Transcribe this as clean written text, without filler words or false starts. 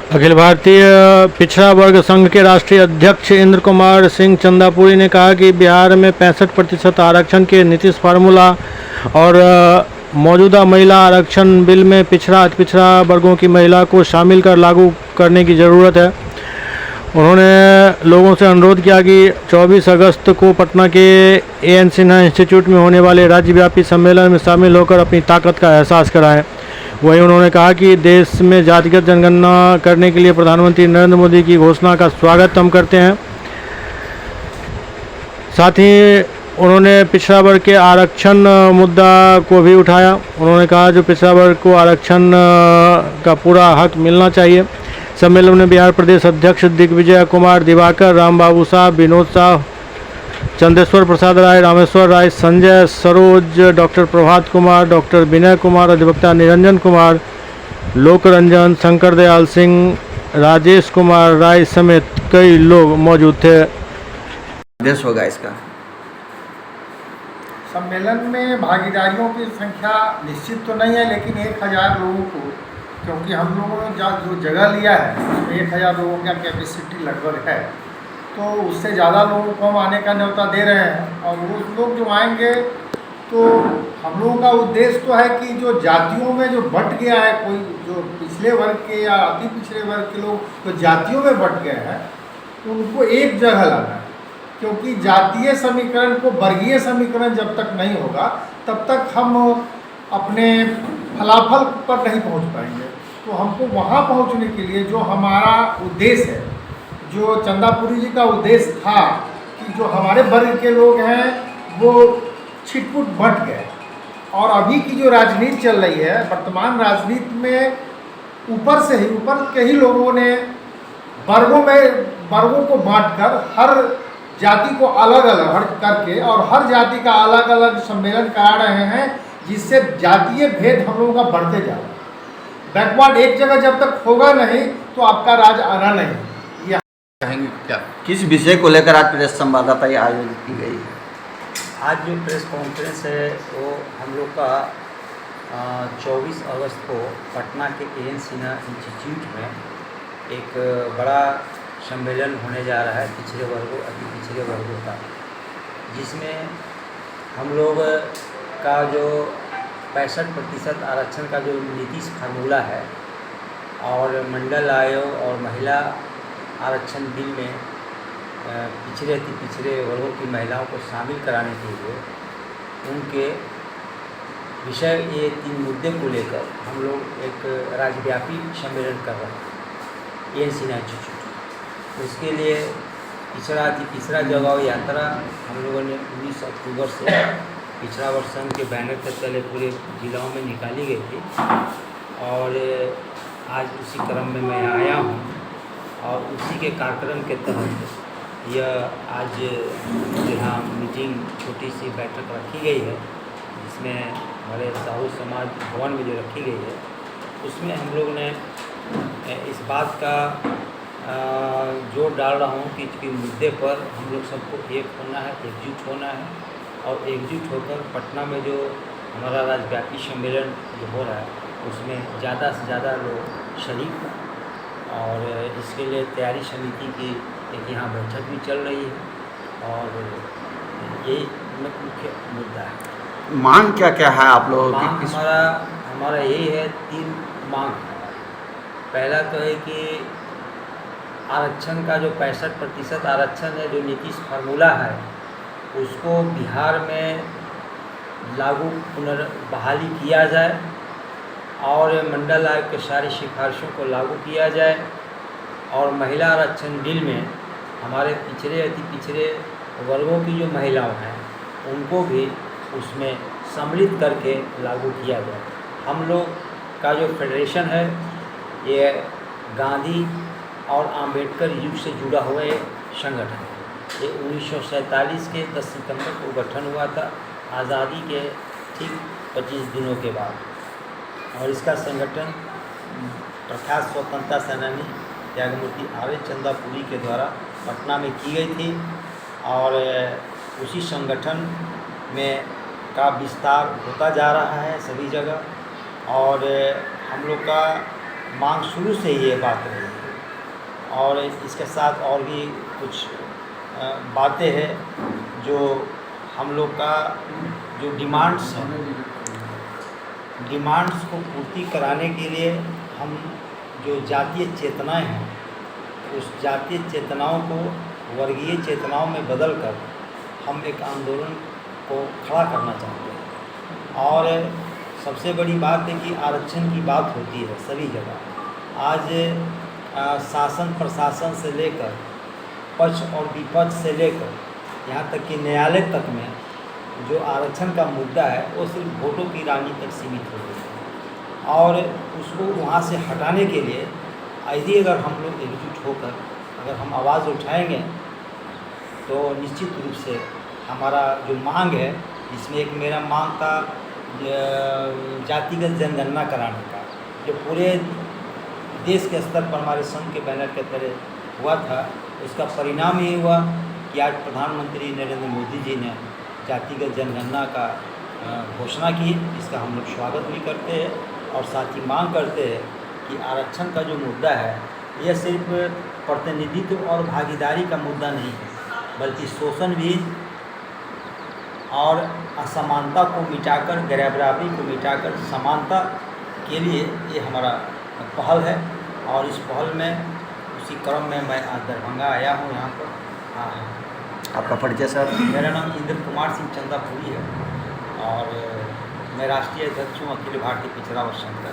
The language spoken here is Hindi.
अखिल भारतीय पिछड़ा वर्ग संघ के राष्ट्रीय अध्यक्ष इंद्र कुमार सिंह चंदापुरी ने कहा कि बिहार में 65% आरक्षण के नीतीश फार्मूला और मौजूदा महिला आरक्षण बिल में पिछड़ा अति पिछड़ा वर्गों की महिला को शामिल कर लागू करने की ज़रूरत है। उन्होंने लोगों से अनुरोध किया कि 24 अगस्त को पटना के एन सिन्हा इंस्टीट्यूट में होने वाले राज्यव्यापी सम्मेलन में शामिल होकर अपनी ताकत का एहसास कराएं। वहीं उन्होंने कहा कि देश में जातिगत जनगणना करने के लिए प्रधानमंत्री नरेंद्र मोदी की घोषणा का स्वागत हम करते हैं। साथ ही उन्होंने पिछड़ा वर्ग के आरक्षण मुद्दा को भी उठाया। उन्होंने कहा जो पिछड़ा वर्ग को आरक्षण का पूरा हक मिलना चाहिए। सम्मेलन में बिहार प्रदेश अध्यक्ष दिग्विजय कुमार दिवाकर, रामबाबू साहब, विनोद साह, चंदेश्वर प्रसाद राय, रामेश्वर राय, संजय सरोज, डॉक्टर प्रभात कुमार, डॉक्टर विनय कुमार, अधिवक्ता निरंजन कुमार, लोकरंजन, शंकर दयाल सिंह, राजेश कुमार राय समेत कई लोग मौजूद थे। देश होगा इसका सम्मेलन में भागीदारियों की संख्या निश्चित तो नहीं है, लेकिन 1000 लोगों को, क्योंकि हम लोगों ने जो जगह लिया है उसमें 1000 लोगों का कैपेसिटी लगभग है, तो उससे ज़्यादा लोगों को हम आने का न्योता दे रहे हैं। और वो लोग जो आएंगे तो हम लोगों का उद्देश्य तो है कि जो जातियों में जो बंट गया है, कोई जो पिछले वर्ग के या अति पिछड़े वर्ग के लोग जो जातियों में बंट गए हैं उनको एक जगह लाना है, क्योंकि जातीय समीकरण को वर्गीय समीकरण जब तक नहीं होगा तब तक हम अपने फलाफल पर नहीं पहुंच पाएंगे। तो हमको वहां पहुंचने के लिए जो हमारा उद्देश्य है, जो चंदापुरी जी का उद्देश्य था कि जो हमारे वर्ग के लोग हैं वो छिटपुट बंट गए, और अभी की जो राजनीति चल रही है, वर्तमान राजनीति में ऊपर के ही लोगों ने वर्गों को बांटकर हर जाति को अलग अलग करके और हर जाति का अलग अलग सम्मेलन करा रहे हैं, जिससे जातीय भेद हम लोगों का बढ़ते जा रहा है। बैकवर्ड एक जगह जब तक होगा नहीं तो आपका राज आना नहीं। कहेंगे क्या, किस विषय को लेकर आज प्रेस संवाददाता आयोजित की गई है? आज जो प्रेस कॉन्फ्रेंस है वो हम लोग का 24 अगस्त को पटना के एन सिन्हा इंस्टीट्यूट में एक बड़ा सम्मेलन होने जा रहा है पिछड़े वर्गों अति पिछड़े वर्गों का, जिसमें हम लोग का जो 65% आरक्षण का जो नीतीश फार्मूला है और मंडल आयोग और महिला आरक्षण बिल में पिछड़े अति पिछड़े वर्गों की महिलाओं को शामिल कराने के लिए उनके विषय ये 3 मुद्दे को लेकर हम लोग एक राज्यव्यापी सम्मेलन कर रहे हैं एन सिन्हा इंस्टीट्यूट। उसके लिए पिछड़ा अति पिछड़ा जगाओ यात्रा हम लोगों ने 19 अक्टूबर से पिछड़ा वर्ग संघ के बैनर के तले पूरे जिलाओं में निकाली गई थी, और आज उसी क्रम में मैं आया हूँ और उसी के कार्यक्रम के तहत यह आज यहाँ मीटिंग छोटी सी बैठक रखी गई है, जिसमें हमारे साहू समाज भवन में जो रखी गई है उसमें हम लोग ने इस बात का जोर डाल रहा हूँ कि इसके मुद्दे पर हम लोग सबको एक होना है, एकजुट होना है, और एकजुट होकर पटना में जो हमारा राज्यव्यापी सम्मेलन जो हो रहा है उसमें ज़्यादा से ज़्यादा लोग शरीक हों। और इसके लिए तैयारी समिति की एक यहाँ बैठक भी चल रही है, और यही मुख्य मुद्दा है। मांग क्या क्या है आप लोगों की? मांग हमारा यही है, 3 मांग है। पहला तो है कि आरक्षण का जो 65% आरक्षण है, जो नीतीश फार्मूला है, उसको बिहार में लागू पुनर्बहाली किया जाए और मंडल आयोग के सारी सिफारिशों को लागू किया जाए, और महिला आरक्षण बिल में हमारे पिछड़े अति पिछड़े वर्गों की जो महिलाएं हैं उनको भी उसमें सम्मिलित करके लागू किया जाए। हम लोग का जो फेडरेशन है ये गांधी और आम्बेडकर युग से जुड़ा हुआ एक संगठन है। ये 1947 के 10 सितंबर को गठन हुआ था, आज़ादी के ठीक 25 दिनों के बाद, और इसका संगठन प्रख्यात स्वतंत्रता सेनानी त्यागमूर्ति आर्य चंदापुरी के द्वारा पटना में की गई थी, और उसी संगठन में का विस्तार होता जा रहा है सभी जगह। और हम लोग का मांग शुरू से ये बात रही है। और इसके साथ और भी कुछ बातें हैं जो हम लोग का जो डिमांड्स हैं, डिमांड्स को पूर्ति कराने के लिए हम जो जातीय चेतनाएं हैं, उस जातीय चेतनाओं को वर्गीय चेतनाओं में बदलकर हम एक आंदोलन को खड़ा करना चाहते हैं। और सबसे बड़ी बात है कि आरक्षण की बात होती है सभी जगह। आज शासन प्रशासन से लेकर पक्ष और विपक्ष से लेकर यहाँ तक कि न्यायालय तक में जो आरक्षण का मुद्दा है वो सिर्फ वोटों की रानी तक सीमित हो गई है। और उसको वहाँ से हटाने के लिए यदि अगर हम लोग एकजुट होकर अगर हम आवाज़ उठाएंगे तो निश्चित रूप से हमारा जो मांग है, इसमें एक मेरा मांग था जातिगत जनगणना कराने का, जो पूरे देश के स्तर पर हमारे संघ के बैनर के तरह हुआ था। उसका परिणाम ये हुआ कि आज प्रधानमंत्री नरेंद्र मोदी जी ने जातिगत जनगणना का घोषणा की। इसका हम लोग स्वागत भी करते हैं और साथ ही मांग करते हैं कि आरक्षण का जो मुद्दा है यह सिर्फ प्रतिनिधित्व और भागीदारी का मुद्दा नहीं है, बल्कि शोषण भी और असमानता को मिटाकर, गैर बराबरी को मिटाकर समानता के लिए ये हमारा पहल है। और इस पहल में उसी क्रम में मैं आज दरभंगा आया हूँ यहाँ पर। आपका परिचय सर? मेरा नाम इंद्र कुमार सिंह चंदापुरी है और मैं राष्ट्रीय अध्यक्ष हूँ अखिल भारतीय पिछड़ा वर्ग संघ का।